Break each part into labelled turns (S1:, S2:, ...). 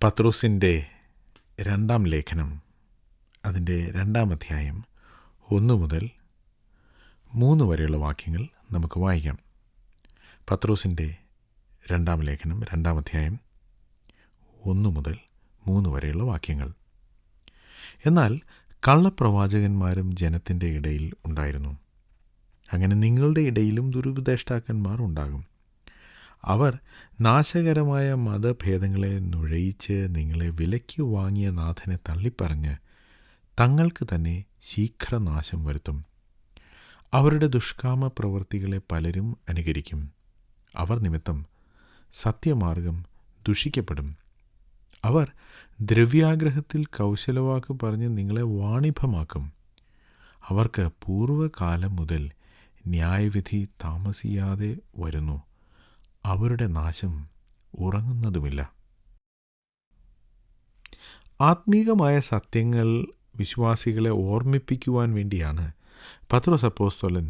S1: പത്രോസിൻ്റെ രണ്ടാം ലേഖനം, അതിൻ്റെ 2-ാം അധ്യായം 1 മുതൽ 3 വരെയുള്ള വാക്യങ്ങൾ നമുക്ക് വായിക്കാം. പത്രോസിൻ്റെ രണ്ടാം ലേഖനം 2-ാം അധ്യായം 1 മുതൽ 3 വരെയുള്ള വാക്യങ്ങൾ. എന്നാൽ കള്ളപ്രവാചകന്മാരും ജനത്തിൻ്റെ ഇടയിൽ ഉണ്ടായിരുന്നു. അങ്ങനെ നിങ്ങളുടെ ഇടയിലും ദുരുപദേഷ്ടാക്കന്മാർ ഉണ്ടാകും. അവർ നാശകരമായ മതഭേദങ്ങളെ നുഴയിച്ച് നിങ്ങളെ വിലയ്ക്ക് വാങ്ങിയ നാഥനെ തള്ളിപ്പറഞ്ഞ് തങ്ങൾക്ക് തന്നെ ശീഘ്രനാശം വരുത്തും. അവരുടെ ദുഷ്കാമ പ്രവൃത്തികളെ പലരും അനുകരിക്കും. അവർ നിമിത്തം സത്യമാർഗം ദുഷിക്കപ്പെടും. അവർ ദ്രവ്യാഗ്രഹത്തിൽ കൗശലവാക്ക് പറഞ്ഞ് നിങ്ങളെ വാണിഭമാക്കും. അവർക്ക് പൂർവ്വകാലം മുതൽ ന്യായവിധി താമസിയാതെ വരുന്നു. അവരുടെ നാശം ഉറങ്ങുന്നതുമില്ല. ആത്മീകമായ സത്യങ്ങൾ വിശ്വാസികളെ ഓർമ്മിപ്പിക്കുവാൻ വേണ്ടിയാണ് പത്രോസ് അപ്പോസ്തലൻ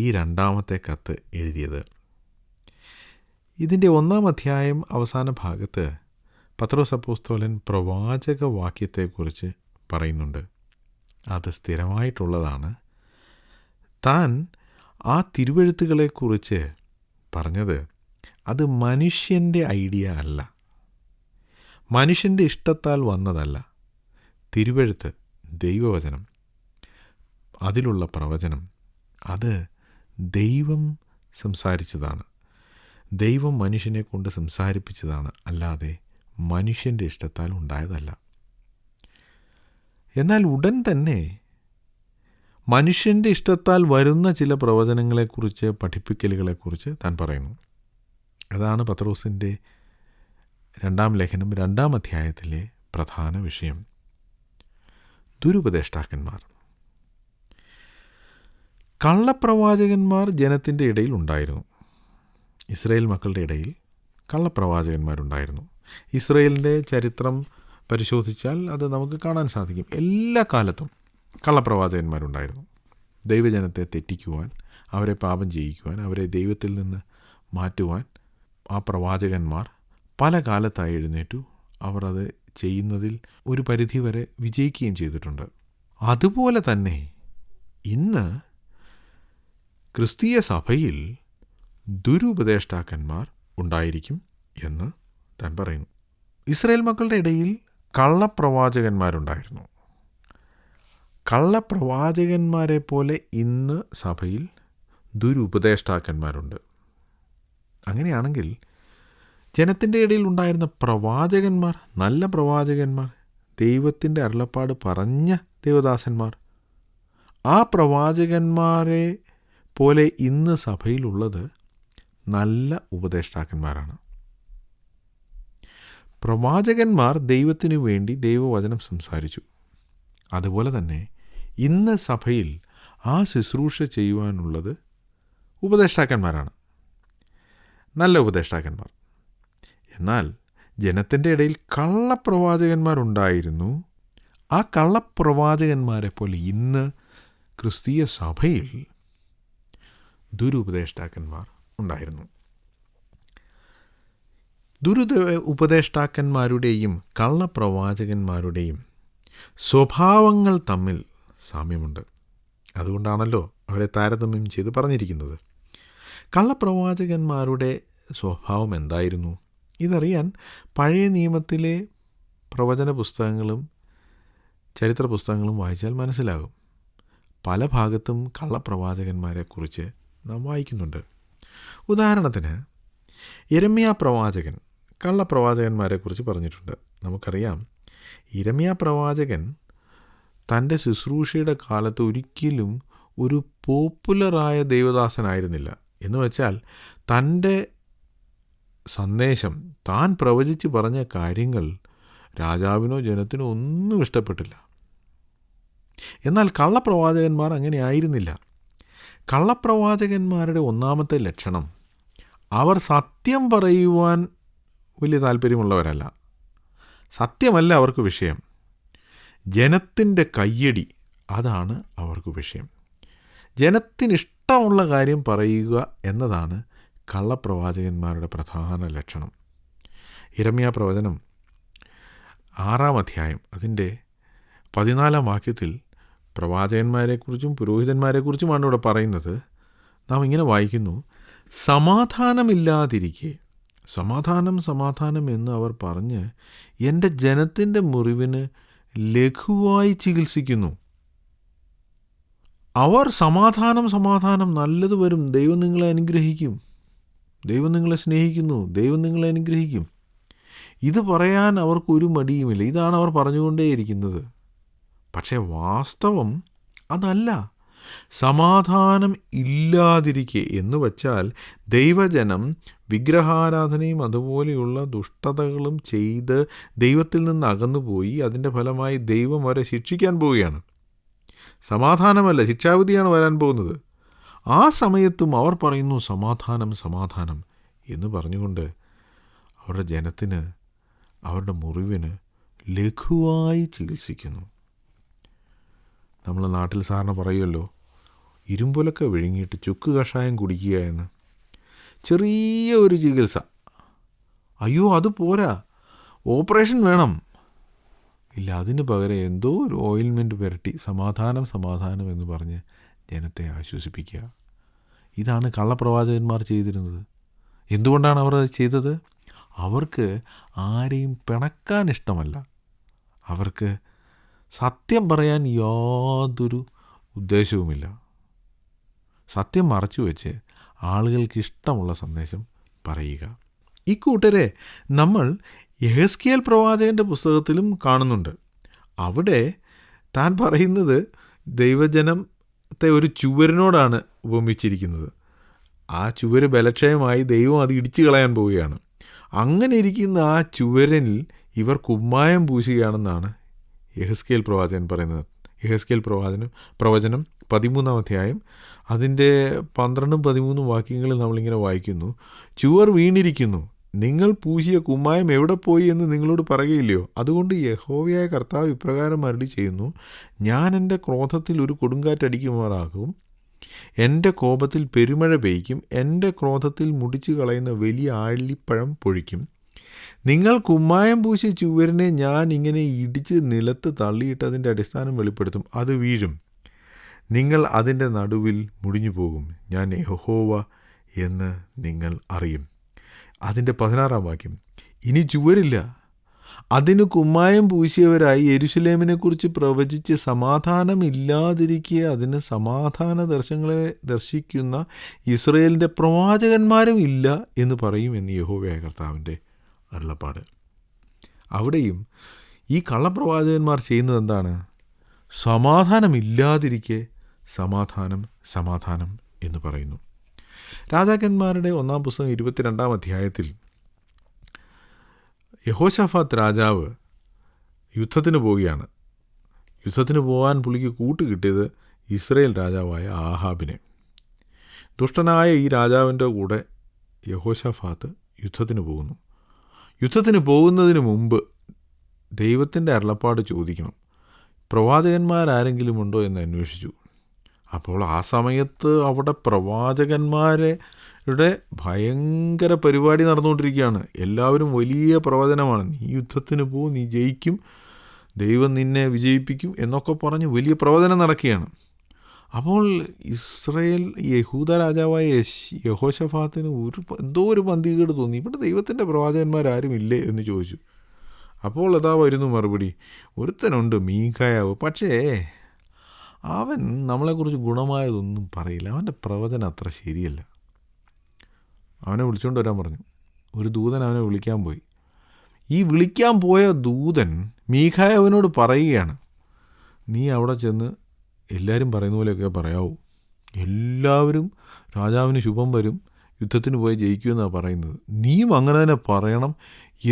S1: ഈ 2-ാമത്തെ കത്ത് എഴുതിയത്. ഇതിൻ്റെ 1-ാം അധ്യായം അവസാന ഭാഗത്ത് പത്രോസ് അപ്പോസ്തലൻ പ്രവാചക വാക്യത്തെക്കുറിച്ച് പറയുന്നുണ്ട്. അത് സ്ഥിരമായിട്ടുള്ളതാണ്. താൻ ആ തിരുവെഴുത്തുകളെക്കുറിച്ച് പറഞ്ഞത് അത് മനുഷ്യൻ്റെ ഐഡിയ അല്ല, മനുഷ്യൻ്റെ ഇഷ്ടത്താൽ വന്നതല്ല. തിരുവെഴുത്ത്, ദൈവവചനം, അതിലുള്ള പ്രവചനം, അത് ദൈവം സംസാരിച്ചതാണ്. ദൈവം മനുഷ്യനെ കൊണ്ട് സംസാരിപ്പിച്ചതാണ്, അല്ലാതെ മനുഷ്യൻ്റെ ഇഷ്ടത്താൽ ഉണ്ടായതല്ല. എന്നാൽ ഉടൻ തന്നെ മനുഷ്യൻ്റെ ഇഷ്ടത്താൽ വരുന്ന ചില പ്രവചനങ്ങളെക്കുറിച്ച്, പഠിപ്പിക്കലുകളെക്കുറിച്ച് താൻ പറയുന്നു. അതാണ് പത്രോസിൻ്റെ 2-ാം ലേഖനം 2-ാം അധ്യായത്തിലെ പ്രധാന വിഷയം. ദുരുപദേഷ്ടാക്കന്മാർ. കള്ളപ്രവാചകന്മാർ ജനത്തിൻ്റെ ഇടയിൽ ഉണ്ടായിരുന്നു. ഇസ്രായേൽ മക്കളുടെ ഇടയിൽ കള്ളപ്രവാചകന്മാരുണ്ടായിരുന്നു. ഇസ്രായേലിൻ്റെ ചരിത്രം പരിശോധിച്ചാൽ അത് നമുക്ക് കാണാൻ സാധിക്കും. എല്ലാ കാലത്തും കള്ളപ്രവാചകന്മാരുണ്ടായിരുന്നു. ദൈവജനത്തെ തെറ്റിക്കുവാൻ, അവരെ പാപം ചെയ്യിക്കുവാൻ, അവരെ ദൈവത്തിൽ നിന്ന് മാറ്റുവാൻ ആ പ്രവാചകന്മാർ പല കാലത്തായി എഴുന്നേറ്റു. അവർ അത് ചെയ്യുന്നതിൽ ഒരു പരിധിവരെ വിജയിക്കുകയും ചെയ്തിട്ടുണ്ട്. അതുപോലെ തന്നെ ഇന്ന് ക്രിസ്തീയ സഭയിൽ ദുരുപദേഷ്ടാക്കന്മാർ ഉണ്ടായിരിക്കും എന്ന് താൻ പറയുന്നു. ഇസ്രായേൽ മക്കളുടെ ഇടയിൽ കള്ളപ്രവാചകന്മാരുണ്ടായിരുന്നു. കള്ളപ്രവാചകന്മാരെ പോലെ ഇന്ന് സഭയിൽ ദുരുപദേഷ്ടാക്കന്മാരുണ്ട്. അങ്ങനെയാണെങ്കിൽ ജനത്തിൻ്റെ ഇടയിൽ ഉണ്ടായിരുന്ന പ്രവാചകന്മാർ, നല്ല പ്രവാചകന്മാർ, ദൈവത്തിൻ്റെ അരുളപ്പാട് പറഞ്ഞ ദേവദാസന്മാർ, ആ പ്രവാചകന്മാരെ പോലെ ഇന്ന് സഭയിലുള്ളത് നല്ല ഉപദേഷ്ടാക്കന്മാരാണ്. പ്രവാചകന്മാർ ദൈവത്തിനു വേണ്ടി ദൈവവചനം സംസാരിച്ചു. അതുപോലെ തന്നെ ഇന്ന് സഭയിൽ ആ ശുശ്രൂഷ ചെയ്യുവാനുള്ളത് ഉപദേഷ്ടാക്കന്മാരാണ്, നല്ല ഉപദേഷ്ടാക്കന്മാർ. എന്നാൽ ജനത്തിൻ്റെ ഇടയിൽ കള്ളപ്രവാചകന്മാരുണ്ടായിരുന്നു. ആ കള്ളപ്രവാചകന്മാരെ പോലെ ഇന്ന് ക്രിസ്തീയ സഭയിൽ ദുരുപദേഷ്ടാക്കന്മാർ ഉണ്ടായിരുന്നു. ഉപദേഷ്ടാക്കന്മാരുടെയും കള്ളപ്രവാചകന്മാരുടെയും സ്വഭാവങ്ങൾ തമ്മിൽ സാമ്യമുണ്ട്. അതുകൊണ്ടാണല്ലോ അവരെ താരതമ്യം ചെയ്ത് പറഞ്ഞിരിക്കുന്നത്. കള്ളപ്രവാചകന്മാരുടെ സ്വഭാവം എന്തായിരുന്നു? ഇതറിയാൻ പഴയ നിയമത്തിലെ പ്രവചന പുസ്തകങ്ങളും ചരിത്ര പുസ്തകങ്ങളും വായിച്ചാൽ മനസ്സിലാകും. പല ഭാഗത്തും കള്ളപ്രവാചകന്മാരെക്കുറിച്ച് നാം വായിക്കുന്നുണ്ട്. ഉദാഹരണത്തിന് യിരെമ്യാ പ്രവാചകൻ കള്ളപ്രവാചകന്മാരെക്കുറിച്ച് പറഞ്ഞിട്ടുണ്ട്. നമുക്കറിയാം, യിരെമ്യാ പ്രവാചകൻ തൻ്റെ ശുശ്രൂഷയുടെ കാലത്ത് ഒരിക്കലും ഒരു പോപ്പുലറായ ദൈവദാസനായിരുന്നില്ല. എന്ന് വെച്ചാൽ തൻ്റെ സന്ദേശം, താൻ പ്രവചിച്ച് പറഞ്ഞ കാര്യങ്ങൾ രാജാവിനോ ജനത്തിനോ ഒന്നും ഇഷ്ടപ്പെട്ടില്ല. എന്നാൽ കള്ളപ്രവാചകന്മാർ അങ്ങനെ ആയിരുന്നില്ല. കള്ളപ്രവാചകന്മാരുടെ ഒന്നാമത്തെ ലക്ഷണം, അവർ സത്യം പറയുവാൻ വലിയ താല്പര്യമുള്ളവരല്ല. സത്യമല്ല അവർക്ക് വിഷയം, ജനത്തിൻ്റെ കയ്യടി, അതാണ് അവർക്ക് വിഷയം. ജനത്തിനിഷ്ടമുള്ള കാര്യം പറയുക എന്നതാണ് കള്ളപ്രവാചകന്മാരുടെ പ്രധാന ലക്ഷണം. യിരെമ്യാ പ്രവചനം 6-ാം അധ്യായം അതിൻ്റെ 14-ാം വാക്യത്തിൽ പ്രവാചകന്മാരെക്കുറിച്ചും പുരോഹിതന്മാരെക്കുറിച്ചുമാണ് ഇവിടെ പറയുന്നത്. നാം ഇങ്ങനെ വായിക്കുന്നു, സമാധാനമില്ലാതിരിക്കെ സമാധാനം സമാധാനം എന്ന് അവർ പറഞ്ഞ് എൻ്റെ ജനത്തിൻ്റെ മുറിവിന് ലഘുവായി ചികിത്സിക്കുന്നു. അവർ സമാധാനം സമാധാനം, നല്ലത് വരും, ദൈവം നിങ്ങളെ അനുഗ്രഹിക്കും, ദൈവം നിങ്ങളെ സ്നേഹിക്കുന്നു, ദൈവം നിങ്ങളെ അനുഗ്രഹിക്കും, ഇത് പറയാൻ അവർക്കൊരു മടിയുമില്ല. ഇതാണ് അവർ പറഞ്ഞുകൊണ്ടേയിരിക്കുന്നത്. പക്ഷേ വാസ്തവം അതല്ല. സമാധാനം ഇല്ലാതിരിക്കെ എന്ന് വച്ചാൽ ദൈവജനം വിഗ്രഹാരാധനയും അതുപോലെയുള്ള ദുഷ്ടതകളും ചെയ്ത് ദൈവത്തിൽ നിന്ന് അകന്നുപോയി. അതിൻ്റെ ഫലമായി ദൈവം അവരെ ശിക്ഷിക്കാൻ പോവുകയാണ്. സമാധാനമല്ല, ശിക്ഷാവിധിയാണ് വരാൻ പോകുന്നത്. ആ സമയത്തും അവർ പറയുന്നു സമാധാനം സമാധാനം എന്ന് പറഞ്ഞുകൊണ്ട് അവരുടെ ജനത്തിന്, അവരുടെ മുറിവിന് ലഘുവായി ചികിത്സിക്കുന്നു. നമ്മളെ നാട്ടിൽ സാറിന് പറയുമല്ലോ, ഇരുമ്പൊലൊക്കെ വിഴുങ്ങിയിട്ട് ചുക്ക് കഷായം കുടിക്കുക എന്ന്. ചെറിയ ഒരു ചികിത്സ, അയ്യോ അത് പോരാ, ഓപ്പറേഷൻ വേണം, ഇല്ല, അതിന് പകരം എന്തോ ഒരു ഓയിൽമെൻറ്റ് പുരട്ടി സമാധാനം സമാധാനം എന്ന് പറഞ്ഞ് ജനത്തെ ആശ്വസിപ്പിക്കുക. ഇതാണ് കള്ളപ്രവാചകന്മാർ ചെയ്തിരുന്നത്. എന്തുകൊണ്ടാണ് അവർ അത് ചെയ്തത്? അവർക്ക് ആരെയും പിണക്കാൻ ഇഷ്ടമല്ല. അവർക്ക് സത്യം പറയാൻ യാതൊരു ഉദ്ദേശവുമില്ല. സത്യം മറച്ചു വെച്ച് ആളുകൾക്ക് ഇഷ്ടമുള്ള സന്ദേശം പറയുക. ഇക്കൂട്ടരെ നമ്മൾ യെഹെസ്കേൽ പ്രവാചകൻ്റെ പുസ്തകത്തിലും കാണുന്നുണ്ട്. അവിടെ താൻ പറയുന്നത് ദൈവജനത്തെ ഒരു ചുവരിനോടാണ് ഉപമിച്ചിരിക്കുന്നത്. ആ ചുവര് ബലക്ഷയമായി ദൈവം അത് ഇടിച്ചു കളയാൻ പോവുകയാണ്. അങ്ങനെ ഇരിക്കുന്ന ആ ചുവരിൽ ഇവർ കുമ്മായം പൂശുകയാണെന്നാണ് യെഹെസ്കേൽ പ്രവാചകൻ പറയുന്നത്. യെഹെസ്കേൽ പ്രവചനം 13-ാം അധ്യായം അതിൻ്റെ 12-13 വാക്യങ്ങളിൽ നമ്മളിങ്ങനെ വായിക്കുന്നു, ചുവർ വീണിരിക്കുന്നു, നിങ്ങൾ പൂശിയ കുമ്മായം എവിടെ പോയി എന്ന് നിങ്ങളോട് പറയുകയില്ലയോ? അതുകൊണ്ട് യഹോവയായ കർത്താവ് ഇപ്രകാരം അരുളി ചെയ്യുന്നു, ഞാൻ എൻ്റെ ക്രോധത്തിൽ ഒരു കൊടുങ്കാറ്റടിക്കുമാറാകും, എൻ്റെ കോപത്തിൽ പെരുമഴ പെയ്യ്ക്കും, എൻ്റെ ക്രോധത്തിൽ മുടിച്ചു കളയുന്ന വലിയ ആഴിപ്പഴം പൊഴിക്കും. നിങ്ങൾ കുമ്മായം പൂശിയ ചുവരിനെ ഞാൻ ഇങ്ങനെ ഇടിച്ച് നിലത്ത് തള്ളിയിട്ട് അതിൻ്റെ അടിസ്ഥാനം വെളിപ്പെടുത്തും, അത് വീഴും, നിങ്ങൾ അതിൻ്റെ നടുവിൽ മുടിഞ്ഞു പോകും, ഞാൻ യഹോവ എന്ന് നിങ്ങൾ അറിയും. അതിൻ്റെ 16-ാം വാക്യം, ഇനി ചുവരില്ല, അതിന് കുമ്മായം പൂശിയവരായി യെരുശലേമിനെക്കുറിച്ച് പ്രവചിച്ച് സമാധാനമില്ലാതിരിക്കുക അതിന് സമാധാന ദർശനങ്ങളെ ദർശിക്കുന്ന ഇസ്രായേലിൻ്റെ പ്രവാചകന്മാരും ഇല്ല എന്ന് പറയും എന്ന് യഹോവയായ കർത്താവിൻ്റെ അരുളപ്പാട്. അവിടെയും ഈ കള്ളപ്രവാചകന്മാർ ചെയ്യുന്നത് എന്താണ്? സമാധാനമില്ലാതിരിക്കെ സമാധാനം സമാധാനം എന്ന് പറയുന്നു. രാജാക്കന്മാരുടെ 1-ാം പുസ്തകം 22-ാം അധ്യായത്തിൽ യഹോശാഫാത്ത് രാജാവ് യുദ്ധത്തിന് പോവുകയാണ്. യുദ്ധത്തിന് പോകാൻ പുള്ളിക്ക് കൂട്ടുകിട്ടിയത് ഇസ്രായേൽ രാജാവായ ആഹാബിനെ. ദുഷ്ടനായ ഈ രാജാവിൻ്റെ കൂടെ യഹോശാഫാത്ത് യുദ്ധത്തിന് പോകുന്നു. യുദ്ധത്തിന് പോകുന്നതിന് മുമ്പ് ദൈവത്തിൻ്റെ അരുളപ്പാട് ചോദിക്കണം, പ്രവാചകന്മാരാരെങ്കിലും ഉണ്ടോ എന്ന് അന്വേഷിച്ചു. അപ്പോൾ ആ സമയത്ത് അവിടെ പ്രവാചകന്മാരുടെ ഭയങ്കര പരിപാടി നടന്നുകൊണ്ടിരിക്കുകയാണ്. എല്ലാവരും വലിയ പ്രവചനമാണ്, നീ യുദ്ധത്തിന് പോ, നീ ജയിക്കും, ദൈവം നിന്നെ വിജയിപ്പിക്കും എന്നൊക്കെ പറഞ്ഞ് വലിയ പ്രവചനം നടക്കുകയാണ്. അപ്പോൾ യഹൂദ രാജാവായ യഹോശഫാത്തിന് എന്തോ ഒരു പന്തികേട് തോന്നി, ഇവിടെ ദൈവത്തിൻ്റെ പ്രവാചകന്മാരാരും ഇല്ലേ എന്ന് ചോദിച്ചു. അപ്പോൾ അതാ വരുന്നു മറുപടി, ഒരുത്തനുണ്ട് മീഖായാവ്, പക്ഷേ അവൻ നമ്മളെക്കുറിച്ച് ഗുണമായതൊന്നും പറയില്ല, അവൻ്റെ പ്രവചനം അത്ര ശരിയല്ല. അവനെ വിളിച്ചുകൊണ്ട് വരാൻ പറഞ്ഞു. ഒരു ദൂതൻ അവനെ വിളിക്കാൻ പോയി. ഈ വിളിക്കാൻ പോയ ദൂതൻ മീഖായാവിനോട് പറയുകയാണ്, നീ അവിടെ ചെന്ന് എല്ലാവരും പറയുന്ന പോലെയൊക്കെ പറയാവൂ, എല്ലാവരും രാജാവിന് ശുഭം വരും, യുദ്ധത്തിന് പോയി ജയിക്കുമെന്നാണ് പറയുന്നത്, നീയും അങ്ങനെ തന്നെ പറയണം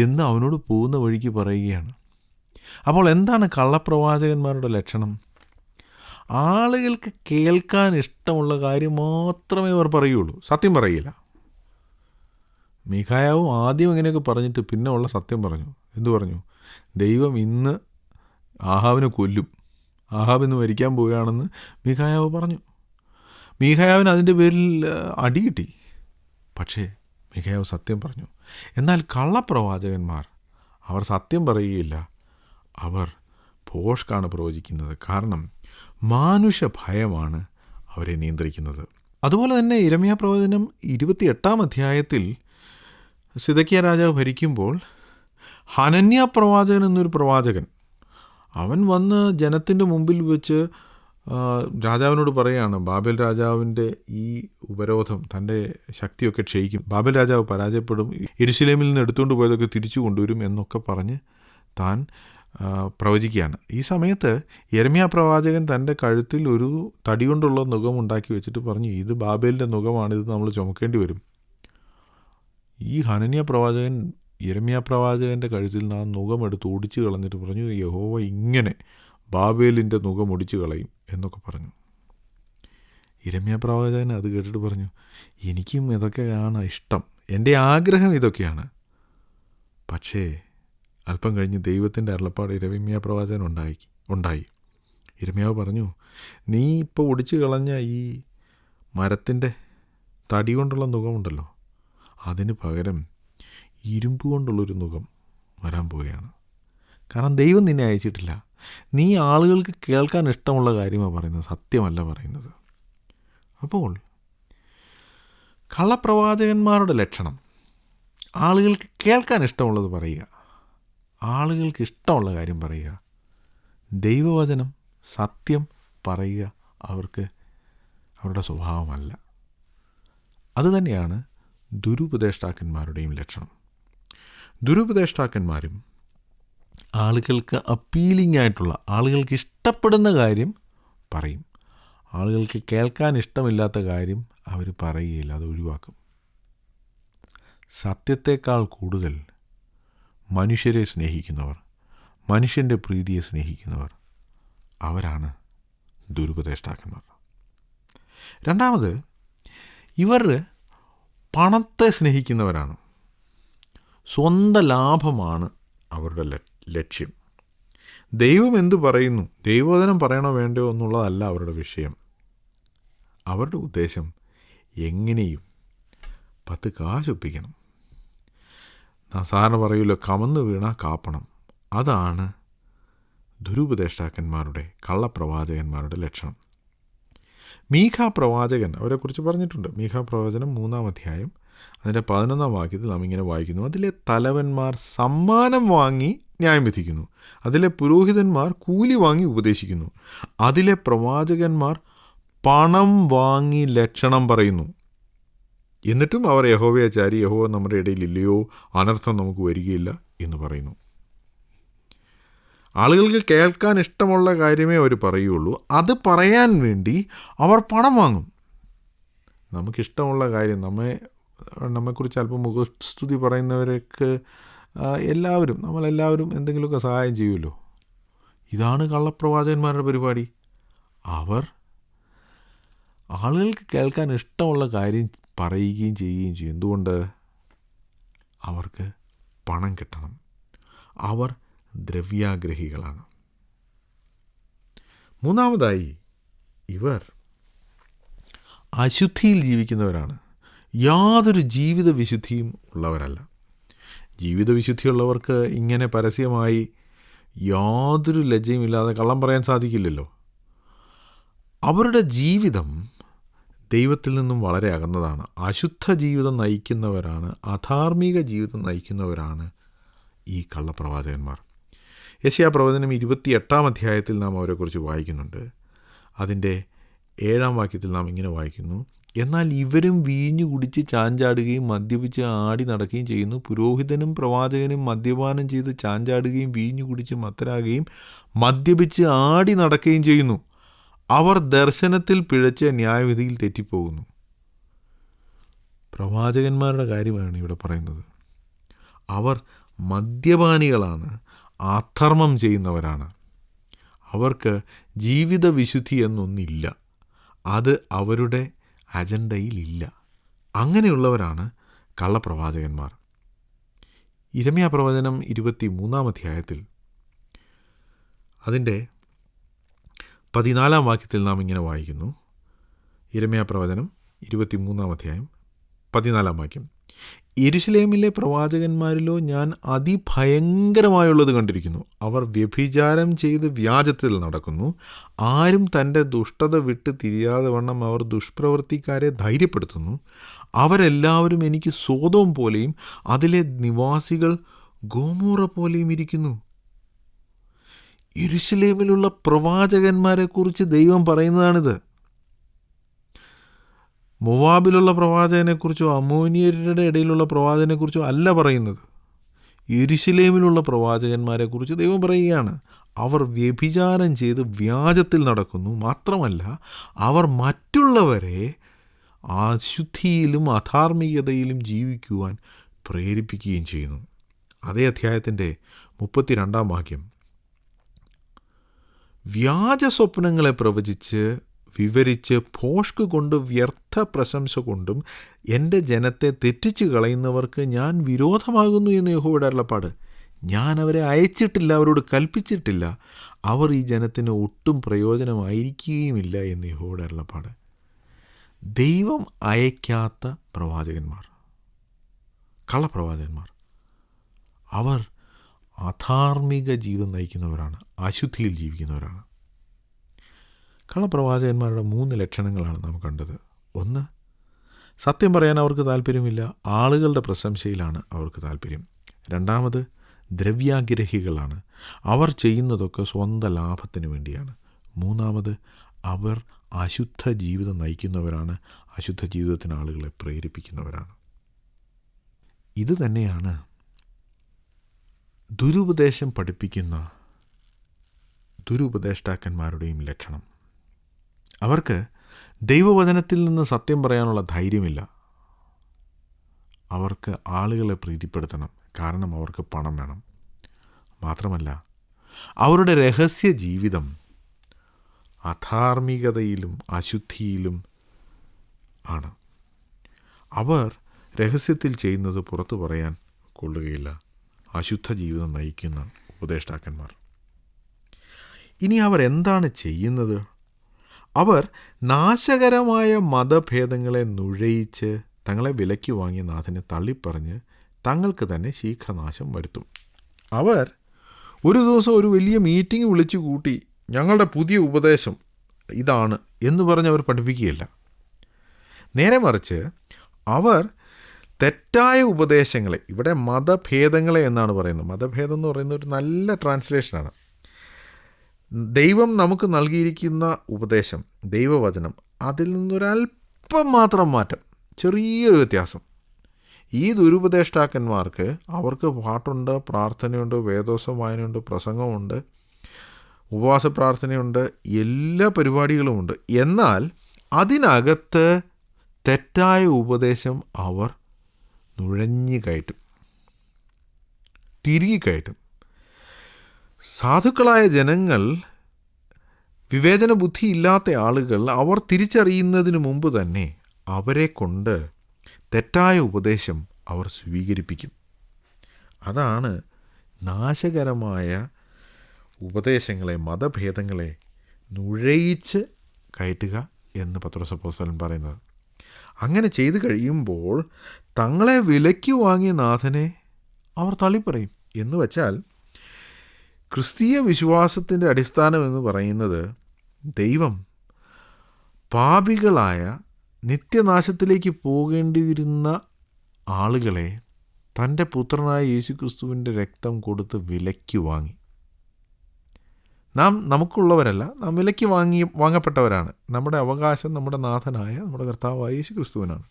S1: എന്ന് അവനോട് പോകുന്ന വഴിക്ക് പറയുകയാണ്. അപ്പോൾ എന്താണ് കള്ളപ്രവാചകന്മാരുടെ ലക്ഷണം? ആളുകൾക്ക് കേൾക്കാൻ ഇഷ്ടമുള്ള കാര്യം മാത്രമേ അവർ പറയുള്ളൂ, സത്യം പറയില്ല. മീഖായാവും ആദ്യം ഇങ്ങനെയൊക്കെ പറഞ്ഞിട്ട് പിന്നെ ഉള്ള സത്യം പറഞ്ഞു. എന്തു പറഞ്ഞു? ദൈവം ഇന്ന് ആഹാബിനെ കൊല്ലും, ആഹാബ് ഇന്ന് മരിക്കാൻ പോവുകയാണെന്ന് മീഖായാവ് പറഞ്ഞു. മീഖായാവിന് അതിൻ്റെ പേരിൽ അടി കിട്ടി. പക്ഷേ മീഖായാവ് സത്യം പറഞ്ഞു. എന്നാൽ കള്ളപ്രവാചകന്മാർ അവർ സത്യം പറയുകയില്ല, അവർ ഭോഷ്കാണ് പ്രവചിക്കുന്നത്. കാരണം മാനുഷ ഭയമാണ് അവരെ നിയന്ത്രിക്കുന്നത്. അതുപോലെ തന്നെ യിരെമ്യാ പ്രവചനം 28-ാം അധ്യായത്തിൽ സിദക്കിയ രാജാവ് ഭരിക്കുമ്പോൾ ഹനന്യ പ്രവാചകൻ എന്നൊരു പ്രവാചകൻ അവൻ വന്ന് ജനത്തിൻ്റെ മുമ്പിൽ വെച്ച് രാജാവിനോട് പറയുകയാണ്, ബാബേൽ രാജാവിൻ്റെ ഈ ഉപരോധം തൻ്റെ ശക്തിയൊക്കെ ക്ഷയിക്കും, ബാബേൽ രാജാവ് പരാജയപ്പെടും, യെരുശലേമിൽ നിന്ന് എടുത്തുകൊണ്ട് പോയതൊക്കെ തിരിച്ചു കൊണ്ടുവരും എന്നൊക്കെ പറഞ്ഞ് താൻ പ്രവചിക്കുകയാണ്. ഈ സമയത്ത് യിരെമ്യാ പ്രവാചകൻ തൻ്റെ കഴുത്തിൽ ഒരു തടി കൊണ്ടുള്ള നുകം ഉണ്ടാക്കി വെച്ചിട്ട് പറഞ്ഞു, ഇത് ബാബേലിൻ്റെ നുകമാണ്, ഇത് നമ്മൾ ചുമക്കേണ്ടി വരും. ഈ ഹനന്യ പ്രവാചകൻ യിരെമ്യാ പ്രവാചകൻ്റെ കഴുത്തിൽ നിന്ന് ആ നുകമെടുത്ത് ഒടിച്ചു കളഞ്ഞിട്ട് പറഞ്ഞു, യഹോവ ഇങ്ങനെ ബാബേലിൻ്റെ നുകം ഒടിച്ചു കളയും എന്നൊക്കെ പറഞ്ഞു. യിരെമ്യാ പ്രവാചകൻ അത് കേട്ടിട്ട് പറഞ്ഞു, എനിക്കും ഇതൊക്കെയാണ് ഇഷ്ടം, എൻ്റെ ആഗ്രഹം ഇതൊക്കെയാണ്. പക്ഷേ അല്പം കഴിഞ്ഞ് ദൈവത്തിൻ്റെ അരുളപ്പാട് യിരെമ്യാ പ്രവാചകൻ ഉണ്ടായി. യിരെമ്യാവ് പറഞ്ഞു, നീ ഇപ്പോൾ ഒടിച്ചു കളഞ്ഞ ഈ മരത്തിൻ്റെ തടി കൊണ്ടുള്ള നുകമുണ്ടല്ലോ, അതിന് പകരം ഇരുമ്പ് കൊണ്ടുള്ളൊരു നുകം വരാൻ പോവുകയാണ്. കാരണം ദൈവം നിന്നെ അയച്ചിട്ടില്ല, നീ ആളുകൾക്ക് കേൾക്കാൻ ഇഷ്ടമുള്ള കാര്യമാണ് പറയുന്നത്, സത്യമല്ല പറയുന്നത്. അപ്പോൾ കള്ളപ്രവാചകന്മാരുടെ ലക്ഷണം ആളുകൾക്ക് കേൾക്കാൻ ഇഷ്ടമുള്ളത് പറയുക, ആളുകൾക്ക് ഇഷ്ടമുള്ള കാര്യം പറയുക, ദൈവവചനം സത്യം പറയുക അവർക്ക് അവരുടെ സ്വഭാവമല്ല. അതുതന്നെയാണ് ദുരുപദേഷ്ടാക്കന്മാരുടെയും ലക്ഷണം. ദുരുപദേഷ്ടാക്കന്മാരും ആളുകൾക്ക് അപ്പീലിംഗ് ആയിട്ടുള്ള, ആളുകൾക്ക് ഇഷ്ടപ്പെടുന്ന കാര്യം പറയും, ആളുകൾക്ക് കേൾക്കാൻ ഇഷ്ടമില്ലാത്ത കാര്യം അവർ പറയുകയില്ല, അത് ഒഴിവാക്കും. സത്യത്തേക്കാൾ കൂടുതൽ മനുഷ്യരെ സ്നേഹിക്കുന്നവർ, മനുഷ്യൻ്റെ പ്രീതിയെ സ്നേഹിക്കുന്നവർ, അവരാണ് ദുരുപദേഷ്ടാക്കന്മാർ. രണ്ടാമത്, ഇവർ പണത്തെ സ്നേഹിക്കുന്നവരാണ്. സ്വന്തം ലാഭമാണ് അവരുടെ ലക്ഷ്യം. ദൈവം എന്തു പറയുന്നു, ദൈവവചനം പറയണോ വേണ്ടയോ എന്നുള്ളതല്ല അവരുടെ വിഷയം. അവരുടെ ഉദ്ദേശം എങ്ങനെയും 10 കാശ് ഒപ്പിക്കണം. സാധാരണ പറയുമല്ലോ, കമന്ന് വീണ കാപ്പണം. അതാണ് ദുരുപദേഷ്ടാക്കന്മാരുടെ, കള്ളപ്രവാചകന്മാരുടെ ലക്ഷണം. മീഖാ പ്രവാചകൻ, അവരെക്കുറിച്ച് പറഞ്ഞിട്ടുണ്ട്. മീഖാ പ്രവചനം 3-ാം അധ്യായം അതിൻ്റെ 11-ാം വാക്യത്തിൽ നാം ഇങ്ങനെ വായിക്കുന്നു, അതിലെ തലവന്മാർ സമ്മാനം വാങ്ങി ന്യായം വിധിക്കുന്നു, അതിലെ പുരോഹിതന്മാർ കൂലി വാങ്ങി ഉപദേശിക്കുന്നു, അതിലെ പ്രവാചകന്മാർ പണം വാങ്ങി ലക്ഷണം പറയുന്നു. എന്നിട്ടും അവർ യഹോവയെ ചാരി, യഹോവ നമ്മുടെ ഇടയിൽ ഇല്ലയോ, അനർത്ഥം നമുക്ക് വരികയില്ല എന്ന് പറയുന്നു. ആളുകൾക്ക് കേൾക്കാൻ ഇഷ്ടമുള്ള കാര്യമേ അവർ പറയുള്ളൂ. അത് പറയാൻ വേണ്ടി അവർ പണം വാങ്ങും. നമുക്കിഷ്ടമുള്ള കാര്യം, നമ്മെക്കുറിച്ച് അല്പം മുഖസ്തുതി പറയുന്നവരൊക്കെ നമ്മളെല്ലാവരും എന്തെങ്കിലുമൊക്കെ സഹായം ചെയ്യുമല്ലോ. ഇതാണ് കള്ളപ്രവാചകന്മാരുടെ പരിപാടി. അവർ ആളുകൾക്ക് കേൾക്കാൻ ഇഷ്ടമുള്ള കാര്യം പറയുകയും ചെയ്യുകയും ചെയ്യും. എന്തുകൊണ്ട്? അവർക്ക് പണം കിട്ടണം. അവർ ദ്രവ്യാഗ്രഹികളാണ്. മൂന്നാമതായി, ഇവർ അശുദ്ധിയിൽ ജീവിക്കുന്നവരാണ്. യാതൊരു ജീവിത വിശുദ്ധിയും ഉള്ളവരല്ല. ജീവിത വിശുദ്ധിയുള്ളവർക്ക് ഇങ്ങനെ പരസ്യമായി യാതൊരു ലജ്ജയുമില്ലാതെ കള്ളം പറയാൻ സാധിക്കില്ലല്ലോ. അവരുടെ ജീവിതം ദൈവത്തിൽ നിന്നും വളരെ അകന്നതാണ്. അശുദ്ധ ജീവിതം നയിക്കുന്നവരാണ്, അധാർമിക ജീവിതം നയിക്കുന്നവരാണ് ഈ കള്ളപ്രവാചകന്മാർ. യെശയ്യാ പ്രവചനം 28-ാം അധ്യായത്തിൽ നാം അവരെക്കുറിച്ച് വായിക്കുന്നുണ്ട്. അതിൻ്റെ 7-ാം വാക്യത്തിൽ നാം ഇങ്ങനെ വായിക്കുന്നു, എന്നാൽ ഇവരും വീഞ്ഞു കുടിച്ച് ചാഞ്ചാടുകയും മദ്യപിച്ച് ആടി നടക്കുകയും ചെയ്യുന്നു. പുരോഹിതനും പ്രവാചകനും മദ്യപാനം ചെയ്ത് ചാഞ്ചാടുകയും വീഞ്ഞു കുടിച്ച് മത്തരാകുകയും മദ്യപിച്ച് ആടി നടക്കുകയും ചെയ്യുന്നു. അവർ ദർശനത്തിൽ പിഴച്ച് ന്യായവിധിയിൽ തെറ്റിപ്പോകുന്നു. പ്രവാചകന്മാരുടെ കാര്യമാണ് ഇവിടെ പറയുന്നത്. അവർ മദ്യപാനികളാണ്, അധർമ്മം ചെയ്യുന്നവരാണ്. അവർക്ക് ജീവിത വിശുദ്ധി എന്നൊന്നില്ല. അത് അവരുടെ അജണ്ടയിലില്ല. അങ്ങനെയുള്ളവരാണ് കള്ളപ്രവാചകന്മാർ. യിരെമ്യാ പ്രവചനം 23-ാം അധ്യായത്തിൽ അതിൻ്റെ 14-ാം വാക്യത്തിൽ നാം ഇങ്ങനെ വായിക്കുന്നു. യിരെമ്യാ പ്രവചനം 23-ാം അധ്യായം 14-ാം വാക്യം, യെരൂശലേമിലെ പ്രവാചകന്മാരിലോ ഞാൻ അതിഭയങ്കരമായുള്ളത് കണ്ടിരിക്കുന്നു. അവർ വ്യഭിചാരം ചെയ്ത് വ്യാജത്തിൽ നടക്കുന്നു. ആരും തൻ്റെ ദുഷ്ടത വിട്ട് തിരിയാതെ വണ്ണം അവർ ദുഷ്പ്രവൃത്തിക്കാരെ ധൈര്യപ്പെടുത്തുന്നു. അവരെല്ലാവരും എനിക്ക് സോദോം പോലെയും അതിലെ നിവാസികൾ ഗോമോറ പോലെയും ഇരിക്കുന്നു. യെരൂശലേമിലുള്ള പ്രവാചകന്മാരെക്കുറിച്ച് ദൈവം പറയുന്നതാണിത്. മൊവാബിലുള്ള പ്രവാചകനെക്കുറിച്ചോ അമ്മോനിയരുടെ ഇടയിലുള്ള പ്രവാചകനെക്കുറിച്ചോ അല്ല പറയുന്നത്. യെരൂശലേമിലുള്ള പ്രവാചകന്മാരെക്കുറിച്ച് ദൈവം പറയുകയാണ്. അവർ വ്യഭിചാരം ചെയ്ത് വ്യാജത്തിൽ നടക്കുന്നു. മാത്രമല്ല, അവർ മറ്റുള്ളവരെ അശുദ്ധിയിലും അധാർമികതയിലും ജീവിക്കുവാൻ പ്രേരിപ്പിക്കുകയും ചെയ്യുന്നു. അതേ അധ്യായത്തിൻ്റെ 32 വാക്യം, വ്യാജ സ്വപ്നങ്ങളെ പ്രവചിച്ച് വിവരിച്ച് ഭോഷ്ക് കൊണ്ട് വ്യർത്ഥ പ്രശംസ കൊണ്ടും എൻ്റെ ജനത്തെ തെറ്റിച്ച് കളയുന്നവർക്ക് ഞാൻ വിരോധമാകുന്നു എന്ന് യഹോവയുടെ അരുളപ്പാട്. ഞാൻ അവരെ അയച്ചിട്ടില്ല, അവരോട് കൽപ്പിച്ചിട്ടില്ല. അവർ ഈ ജനത്തിന് ഒട്ടും പ്രയോജനമായിരിക്കുകയുമില്ല എന്ന് യഹോവയുടെ അരുളപ്പാട്. ദൈവം അയക്കാത്ത പ്രവാചകന്മാർ, കള്ളപ്രവാചകന്മാർ, അവർ അധാർമിക ജീവിതം നയിക്കുന്നവരാണ്, അശുദ്ധിയിൽ ജീവിക്കുന്നവരാണ്. കള്ളപ്രവാചകന്മാരുടെ 3 ലക്ഷണങ്ങളാണ് നാം കണ്ടത്. 1, സത്യം പറയാൻ അവർക്ക് താല്പര്യമില്ല, ആളുകളുടെ പ്രശംസയിലാണ് അവർക്ക് താല്പര്യം. 2, ദ്രവ്യാഗ്രഹികളാണ്, അവർ ചെയ്യുന്നതൊക്കെ സ്വന്തം ലാഭത്തിന് വേണ്ടിയാണ്. 3, അവർ അശുദ്ധ ജീവിതം നയിക്കുന്നവരാണ്, അശുദ്ധ ജീവിതത്തിന് ആളുകളെ പ്രേരിപ്പിക്കുന്നവരാണ്. ഇത് തന്നെയാണ് ദുരുപദേശം പഠിപ്പിക്കുന്ന ദുരുപദേഷ്ടാക്കന്മാരുടെയും ലക്ഷണം. അവർക്ക് ദൈവവചനത്തിൽ നിന്ന് സത്യം പറയാനുള്ള ധൈര്യമില്ല. അവർക്ക് ആളുകളെ പ്രീതിപ്പെടുത്തണം, കാരണം അവർക്ക് പണം വേണം. മാത്രമല്ല, അവരുടെ രഹസ്യ ജീവിതം അധാർമികതയിലും അശുദ്ധിയിലും ആണ്. അവർ രഹസ്യത്തിൽ ചെയ്യുന്നത് പുറത്തു പറയാൻ കൊള്ളുകയില്ല. അശുദ്ധ ജീവിതം നയിക്കുന്ന ഉപദേഷ്ടാക്കന്മാർ. ഇനി അവർ എന്താണ് ചെയ്യുന്നത്? അവർ നാശകരമായ മതഭേദങ്ങളെ നുഴയിച്ച് തങ്ങളെ വിലയ്ക്ക് വാങ്ങിയ നാഥനെ തള്ളിപ്പറഞ്ഞ് തങ്ങൾക്ക് തന്നെ ശീഘ്രനാശം വരുത്തും. അവർ ഒരു ദിവസം ഒരു വലിയ മീറ്റിംഗ് വിളിച്ചു കൂട്ടി ഞങ്ങളുടെ പുതിയ ഉപദേശം ഇതാണ് എന്ന് പറഞ്ഞ് അവർ പഠിപ്പിക്കുകയില്ല. നേരെ മറിച്ച് അവർ തെറ്റായ ഉപദേശങ്ങളെ, ഇവിടെ മതഭേദങ്ങളെ എന്നാണ് പറയുന്നത്. മതഭേദം എന്ന് പറയുന്ന ഒരു നല്ല ട്രാൻസ്ലേഷനാണ്. ദൈവം നമുക്ക് നൽകിയിരിക്കുന്ന ഉപദേശം, ദൈവവചനം, അതിൽ നിന്നൊരല്പം മാത്രം മാറ്റം, ചെറിയൊരു വ്യത്യാസം. ഈ ദുരുപദേഷ്ടാക്കന്മാർക്ക് അവർക്ക് പാട്ടുണ്ട്, പ്രാർത്ഥനയുണ്ട്, വേദോസം വായനയുണ്ട്, പ്രസംഗമുണ്ട്, ഉപവാസ പ്രാർത്ഥനയുണ്ട്, എല്ലാ പരിപാടികളുമുണ്ട്. എന്നാൽ അതിനകത്ത് തെറ്റായ ഉപദേശം അവർ നുഴഞ്ഞു കയറ്റും, തിരികെ കയറ്റും. സാധുക്കളായ ജനങ്ങൾ, വിവേചന ബുദ്ധിയില്ലാത്ത ആളുകൾ, അവർ തിരിച്ചറിയുന്നതിന് മുമ്പ് തന്നെ അവരെ കൊണ്ട് തെറ്റായ ഉപദേശം അവർ സ്വീകരിപ്പിക്കും. അതാണ് നാശകരമായ ഉപദേശങ്ങളെ, മതഭേദങ്ങളെ നുഴയിച്ച് കയറ്റുക എന്ന് പത്രോസ് അപ്പോസ്തലൻ പറയുന്നത്. അങ്ങനെ ചെയ്തു കഴിയുമ്പോൾ തങ്ങളെ വിലയ്ക്ക് വാങ്ങിയ നാഥനെ അവർ തള്ളിപ്പറയും. എന്ന് വച്ചാൽ ക്രിസ്തീയ വിശ്വാസത്തിൻ്റെ അടിസ്ഥാനം എന്ന് പറയുന്നത് ദൈവം പാപികളായ നിത്യനാശത്തിലേക്ക് പോകേണ്ടിയിരുന്ന ആളുകളെ തൻ്റെ പുത്രനായ യേശുക്രിസ്തുവിൻ്റെ രക്തം കൊടുത്ത് വിലയ്ക്ക് വാങ്ങി. നാം നമുക്കുള്ളവരല്ല, നാം വിലയ്ക്ക് വാങ്ങപ്പെട്ടവരാണ്. നമ്മുടെ അവകാശം നമ്മുടെ നാഥനായ നമ്മുടെ കർത്താവായ യേശുക്രിസ്തുവിനാണ്.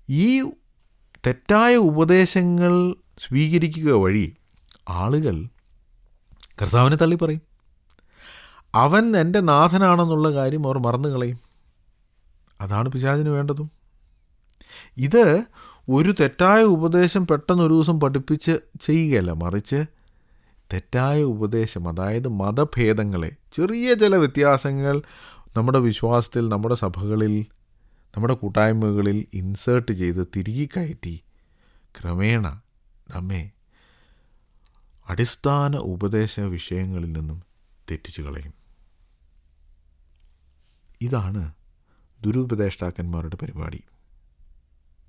S1: ഈ തെറ്റായ ഉപദേശങ്ങൾ സ്വീകരിക്കുക വഴി ആളുകൾ കർത്താവിനെ തള്ളിപ്പറയും. അവൻ എൻ്റെ നാഥനാണെന്നുള്ള കാര്യം അവർ മറന്നു കളയും. അതാണ് പിശാചിന് വേണ്ടതും. ഇത് ഒരു തെറ്റായ ഉപദേശം പെട്ടെന്നൊരു ദിവസം പഠിപ്പിച്ച് ചെയ്യുകയല്ല, മറിച്ച് തെറ്റായ ഉപദേശം, അതായത് മതഭേദങ്ങളെ, ചെറിയ ചില വ്യത്യാസങ്ങൾ നമ്മുടെ വിശ്വാസത്തിൽ, നമ്മുടെ സഭകളിൽ, നമ്മുടെ കൂട്ടായ്മകളിൽ ഇൻസേർട്ട് ചെയ്ത് തിരികെ കയറ്റി ക്രമേണ നമ്മെ അടിസ്ഥാന ഉപദേശ വിഷയങ്ങളിൽ നിന്നും തെറ്റിച്ചു കളയും. ഇതാണ് ദുരുപദേഷ്ടാക്കന്മാരുടെ പരിപാടി.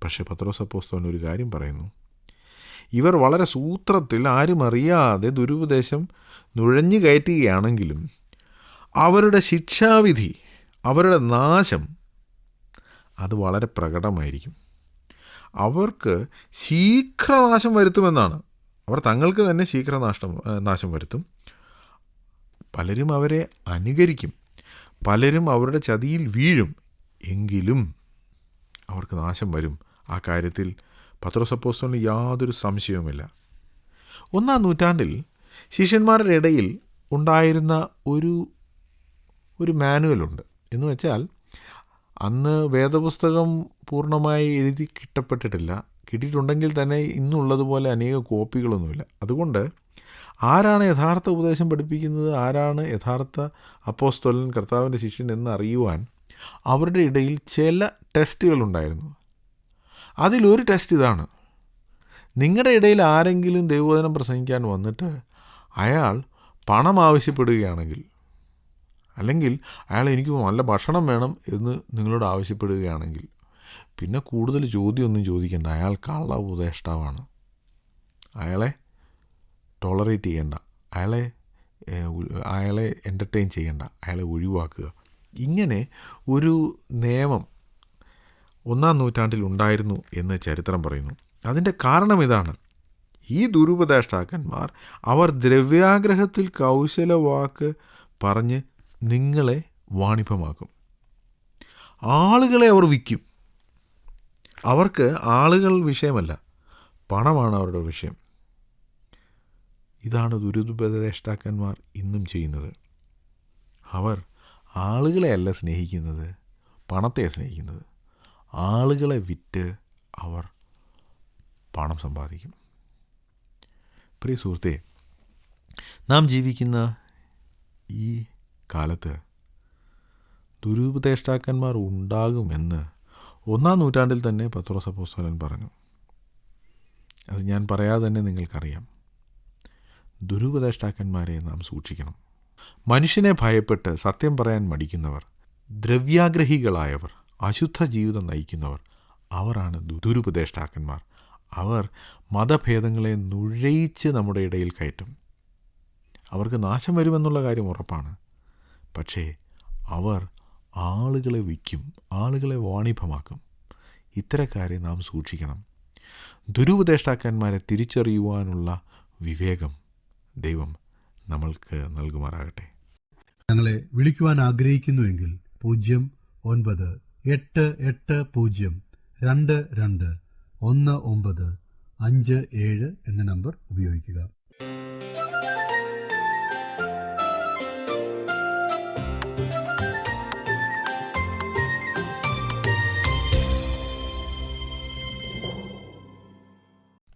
S1: പക്ഷേ പത്രോസ് അപ്പോസ്തലൻ ഒരു കാര്യം പറയുന്നു. ഇവർ വളരെ സൂത്രത്തിൽ ആരും അറിയാതെ ദുരുപദേശം നുഴഞ്ഞു കയറ്റുകയാണെങ്കിലും അവരുടെ ശിക്ഷാവിധി, അവരുടെ നാശം അത് വളരെ പ്രകടമായിരിക്കും. അവർക്ക് ശീഘ്രനാശം വരുത്തുമെന്നാണ്. അവർ തങ്ങൾക്ക് തന്നെ നാശം വരുത്തും. പലരും അവരെ അനുകരിക്കും, പലരും അവരുടെ ചതിയിൽ വീഴും, എങ്കിലും അവർക്ക് നാശം വരും. ആ കാര്യത്തിൽ പത്രോസ് അപ്പോസ്തലന് യാതൊരു സംശയവുമില്ല. 1-ാം നൂറ്റാണ്ടിൽ ശിഷ്യന്മാരുടെ ഇടയിൽ ഉണ്ടായിരുന്ന ഒരു മാനുവലുണ്ട്. എന്ന് വെച്ചാൽ അന്ന് വേദപുസ്തകം പൂർണ്ണമായി എഴുതി കിട്ടിയിട്ടുണ്ടെങ്കിൽ തന്നെ ഇന്നുള്ളതുപോലെ അനേക കോപ്പികളൊന്നുമില്ല. അതുകൊണ്ട് ആരാണ് യഥാർത്ഥ ഉപദേശം പഠിപ്പിക്കുന്നത്, ആരാണ് യഥാർത്ഥ അപ്പോസ്തലൻ, കർത്താവിൻ്റെ ശിഷ്യൻ എന്ന് അറിയുവാൻ അവരുടെ ഇടയിൽ ചില ടെസ്റ്റുകളുണ്ടായിരുന്നു. അതിലൊരു ടെസ്റ്റ് ഇതാണ്: നിങ്ങളുടെ ഇടയിൽ ആരെങ്കിലും ദൈവവചനം പ്രസംഗിക്കാൻ വന്നിട്ട് അയാൾ പണം ആവശ്യപ്പെടുകയാണെങ്കിൽ, അല്ലെങ്കിൽ അയാൾ എനിക്ക് നല്ല ഭക്ഷണം വേണം എന്ന് നിങ്ങളോട് ആവശ്യപ്പെടുകയാണെങ്കിൽ, പിന്നെ കൂടുതൽ ചോദ്യമൊന്നും ചോദിക്കേണ്ട. അയാൾ കള്ള ഉപദേഷ്ടാവാണ്. അയാളെ ടോളറേറ്റ് ചെയ്യേണ്ട, അയാളെ എൻ്റർടൈൻ ചെയ്യേണ്ട, അയാളെ ഒഴിവാക്കുക. ഇങ്ങനെ ഒരു നിയമം 1-ാം നൂറ്റാണ്ടിൽ ഉണ്ടായിരുന്നു എന്ന് ചരിത്രം പറയുന്നു. അതിൻ്റെ കാരണം ഇതാണ്: ഈ ദുരുപദേഷ്ടാക്കന്മാർ അവർ ദ്രവ്യാഗ്രഹത്തിൽ കൗശലവാക്ക് പറഞ്ഞ് നിങ്ങളെ വാണിഭമാക്കും. ആളുകളെ അവർ വിൽക്കും. അവർക്ക് ആളുകൾ വിഷയമല്ല, പണമാണ് അവരുടെ വിഷയം. ഇതാണ് ദുരുപദേഷ്ടാക്കന്മാർ ഇന്നും ചെയ്യുന്നത്. അവർ ആളുകളെയല്ല സ്നേഹിക്കുന്നത്, പണത്തെയാണ് സ്നേഹിക്കുന്നത്. ആളുകളെ വിറ്റ് അവർ പണം സമ്പാദിക്കും. പ്രിയ സുഹൃത്തേ, നാം ജീവിക്കുന്ന ഈ കാലത്ത് ദുരുപദേഷ്ടാക്കന്മാർ ഉണ്ടാകുമെന്ന് 1-ാം നൂറ്റാണ്ടിൽ തന്നെ പത്രോസ് അപ്പോസ്തലൻ പറഞ്ഞു. അത് ഞാൻ പറയാതെ തന്നെ നിങ്ങൾക്കറിയാം. ദുരുപദേഷ്ടാക്കന്മാരെ നാം സൂക്ഷിക്കണം. മനുഷ്യനെ ഭയപ്പെട്ട് സത്യം പറയാൻ മടിക്കുന്നവർ, ദ്രവ്യാഗ്രഹികളായവർ, അശുദ്ധ ജീവിതം നയിക്കുന്നവർ, അവരാണ് ദുരുപദേഷ്ടാക്കന്മാർ. അവർ മതഭേദങ്ങളെ നുഴയിച്ച് നമ്മുടെ ഇടയിൽ കയറ്റും. അവർക്ക് നാശം വരുമെന്നുള്ള കാര്യം ഉറപ്പാണ്. പക്ഷേ അവർ ആളുകളെ വിൽക്കും, ആളുകളെ വാണിഭമാക്കും. ഇത്തരക്കാരെ നാം സൂക്ഷിക്കണം. ദുരുപദേഷ്ടാക്കന്മാരെ തിരിച്ചറിയുവാനുള്ള വിവേകം ദൈവം നമ്മൾക്ക് നൽകുമാറാകട്ടെ.
S2: ഞങ്ങളെ വിളിക്കുവാൻ ആഗ്രഹിക്കുന്നുവെങ്കിൽ 098802221957 എന്ന നമ്പർ ഉപയോഗിക്കുക.